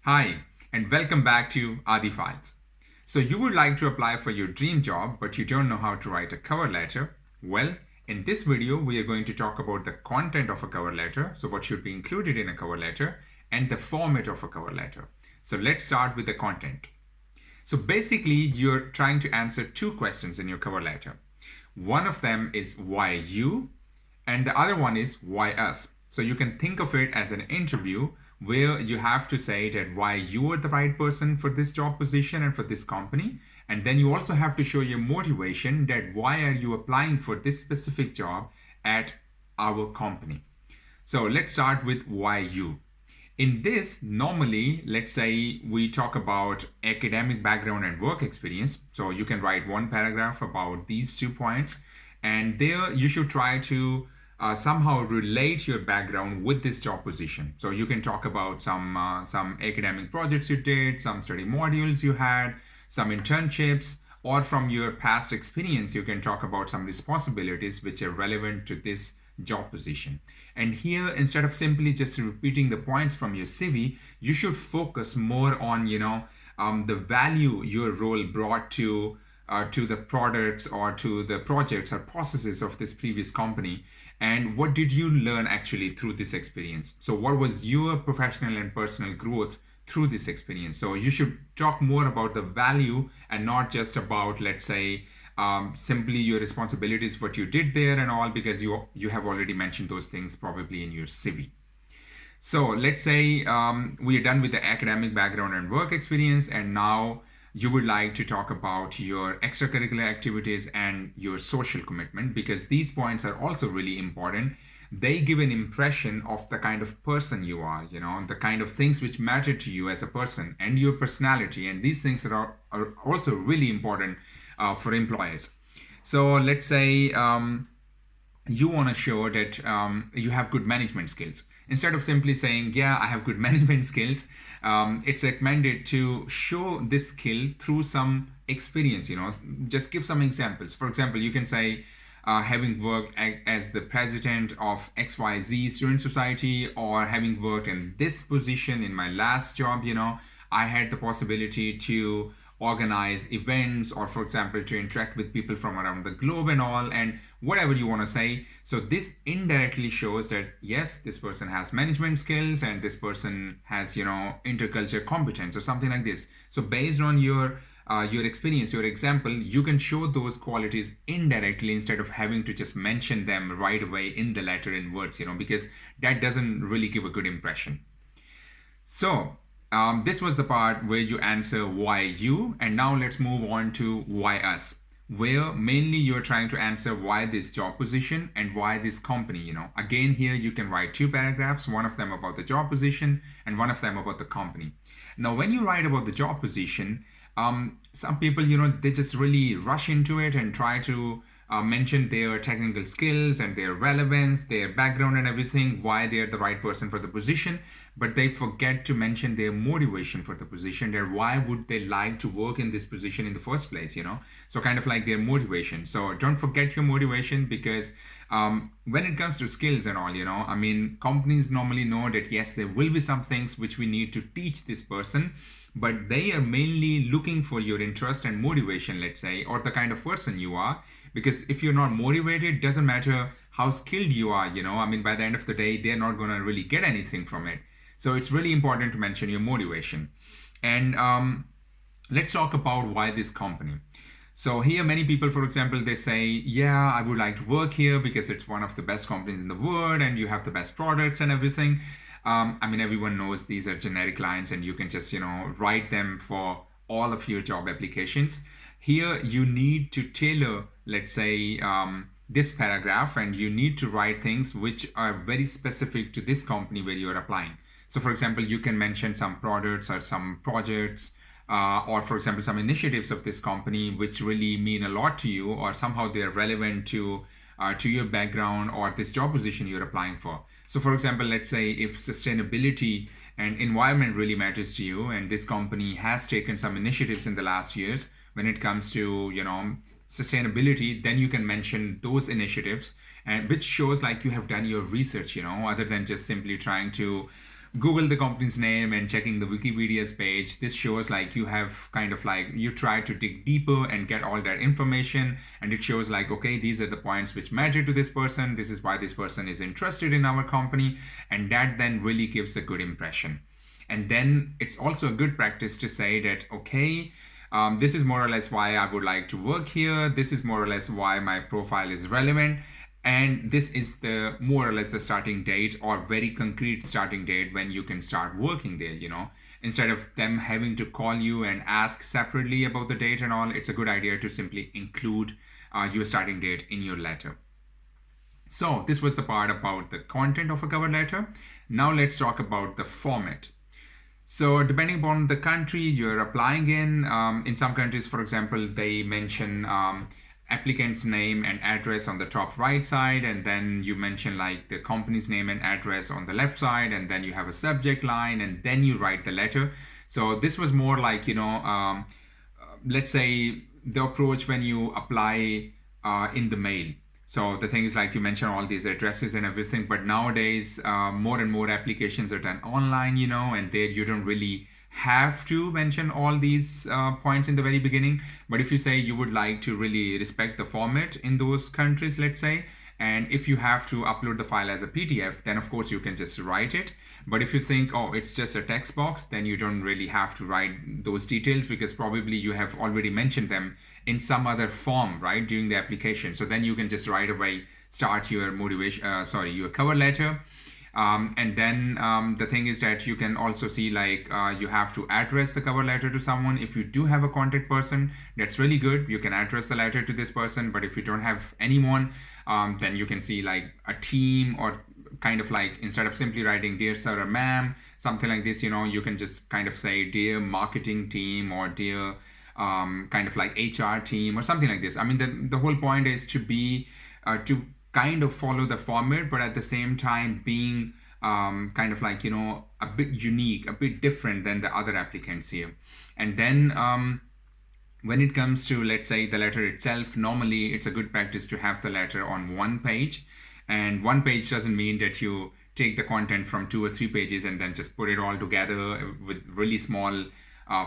Hi, and welcome back to Adi Files. So, you would like to apply for your dream job, but you don't know how to write a cover letter? Well, in this video, we are going to talk about the content of a cover letter, so what should be included in a cover letter, and the format of a cover letter. So, let's start with the content. So, basically, you're trying to answer two questions in your cover letter. One of them is why you, and the other one is why us. So you can think of it as an interview where you have to say that why you are the right person for this job position and for this company. And then you also have to show your motivation that why are you applying for this specific job at our company. So let's start with why you. In this, normally, let's say we talk about academic background and work experience. So you can write one paragraph about these 2 points, and there you should try to somehow relate your background with this job position. So you can talk about some academic projects you did, some study modules you had, some internships, or from your past experience, you can talk about some responsibilities which are relevant to this job position. And here, instead of simply just repeating the points from your CV, you should focus more on, the value your role brought to the products or to the projects or processes of this previous company, and what did you learn actually through this experience. So what was your professional and personal growth through this experience? So you should talk more about the value and not just about, let's say, simply your responsibilities, what you did there and all, because you have already mentioned those things probably in your CV. So let's say we are done with the academic background and work experience, and now you would like to talk about your extracurricular activities and your social commitment, because these points are also really important. They give an impression of the kind of person you are, the kind of things which matter to you as a person and your personality. And these things are also really important for employers. So let's say you want to show that you have good management skills. Instead of simply saying, yeah, I have good management skills, it's recommended to show this skill through some experience. Just give some examples. For example, you can say, having worked as the president of XYZ Student Society, or having worked in this position in my last job, I had the possibility to organize events, or for example to interact with people from around the globe and all, and whatever you want to say. So this indirectly shows that yes, this person has management skills and this person has intercultural competence or something like this. So based on your experience, your example, you can show those qualities indirectly instead of having to just mention them right away in the letter in words, because that doesn't really give a good impression. So this was the part where you answer why you, and now let's move on to why us, where mainly you're trying to answer why this job position and why this company. Again, here you can write two paragraphs, one of them about the job position and one of them about the company. Now, when you write about the job position, some people, they just really rush into it and try to mention their technical skills and their relevance, their background and everything, why they're the right person for the position, but they forget to mention their motivation for the position, their why would they like to work in this position in the first place, so kind of like their motivation. So don't forget your motivation, because when it comes to skills and all, companies normally know that yes, there will be some things which we need to teach this person, but they are mainly looking for your interest and motivation, let's say, or the kind of person you are. Because if you're not motivated, it doesn't matter how skilled you are, by the end of the day, they're not going to really get anything from it. So it's really important to mention your motivation. And let's talk about why this company. So here, many people, for example, they say, yeah, I would like to work here because it's one of the best companies in the world and you have the best products and everything. Everyone knows these are generic lines and you can just, write them for all of your job applications. Here, you need to tailor, let's say, this paragraph, and you need to write things which are very specific to this company where you're applying. So, for example, you can mention some products or some projects, or for example, some initiatives of this company which really mean a lot to you, or somehow they're relevant to your background or this job position you're applying for. So, for example, let's say if sustainability and environment really matters to you, and this company has taken some initiatives in the last years when it comes to sustainability, then you can mention those initiatives, and which shows like you have done your research, other than just simply trying to Google the company's name and checking the Wikipedia's page, this shows like you have kind of like you try to dig deeper and get all that information, and it shows like, okay, these are the points which matter to this person, this is why this person is interested in our company, and that then really gives a good impression. And then it's also a good practice to say that, okay, this is more or less why I would like to work here. This is more or less why my profile is relevant. And this is the more or less the starting date, or very concrete starting date when you can start working there, Instead of them having to call you and ask separately about the date and all, it's a good idea to simply include your starting date in your letter. So this was the part about the content of a cover letter. Now let's talk about the format. So depending upon the country you're applying in some countries, for example, they mention applicant's name and address on the top right side, and then you mention like the company's name and address on the left side, and then you have a subject line, and then you write the letter. So this was more like, let's say the approach when you apply in the mail. So the thing is, like, you mentioned all these addresses and everything, but nowadays more and more applications are done online, and there you don't really have to mention all these points in the very beginning. But if you say you would like to really respect the format in those countries, let's say, and if you have to upload the file as a PDF, then of course you can just write it. But if you think, oh, it's just a text box, then you don't really have to write those details, because probably you have already mentioned them in some other form, right, during the application. So then you can just right away start your your cover letter. And then the thing is that you can also see like you have to address the cover letter to someone. If you do have a contact person, that's really good. You can address the letter to this person. But if you don't have anyone, then you can see like a team, or kind of like, instead of simply writing dear sir or ma'am, something like this, you can just kind of say dear marketing team, or dear kind of like HR team, or something like this. I mean, the whole point is to be to kind of follow the format, but at the same time being kind of like, a bit unique, a bit different than the other applicants here. And then when it comes to, let's say, the letter itself, normally it's a good practice to have the letter on one page. And one page doesn't mean that you take the content from 2 or 3 pages and then just put it all together with really small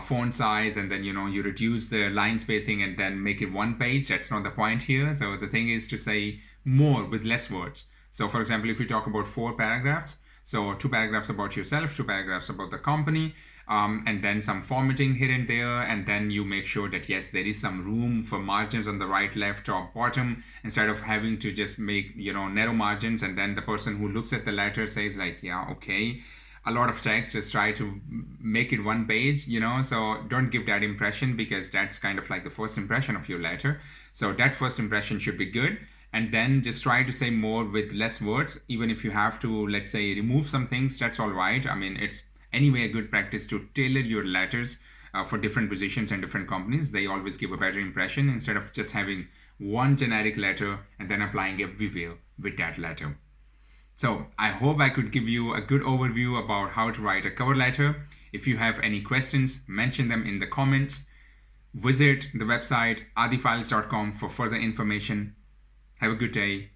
font size, and then you reduce the line spacing and then make it one page. That's not the point here. So the thing is to say more with less words. So for example, if you talk about 4 paragraphs, so 2 paragraphs about yourself, 2 paragraphs about the company, and then some formatting here and there, and then you make sure that yes, there is some room for margins on the right, left, top, bottom, instead of having to just make narrow margins, and then the person who looks at the letter says like, yeah, okay, a lot of text, just try to make it one page, so don't give that impression, because that's kind of like the first impression of your letter. So that first impression should be good. And then just try to say more with less words. Even if you have to, let's say, remove some things, that's all right. I mean, it's anyway a good practice to tailor your letters for different positions and different companies. They always give a better impression, instead of just having one generic letter and then applying everywhere with that letter. So I hope I could give you a good overview about how to write a cover letter. If you have any questions, mention them in the comments. Visit the website adifiles.com for further information. Have a good day.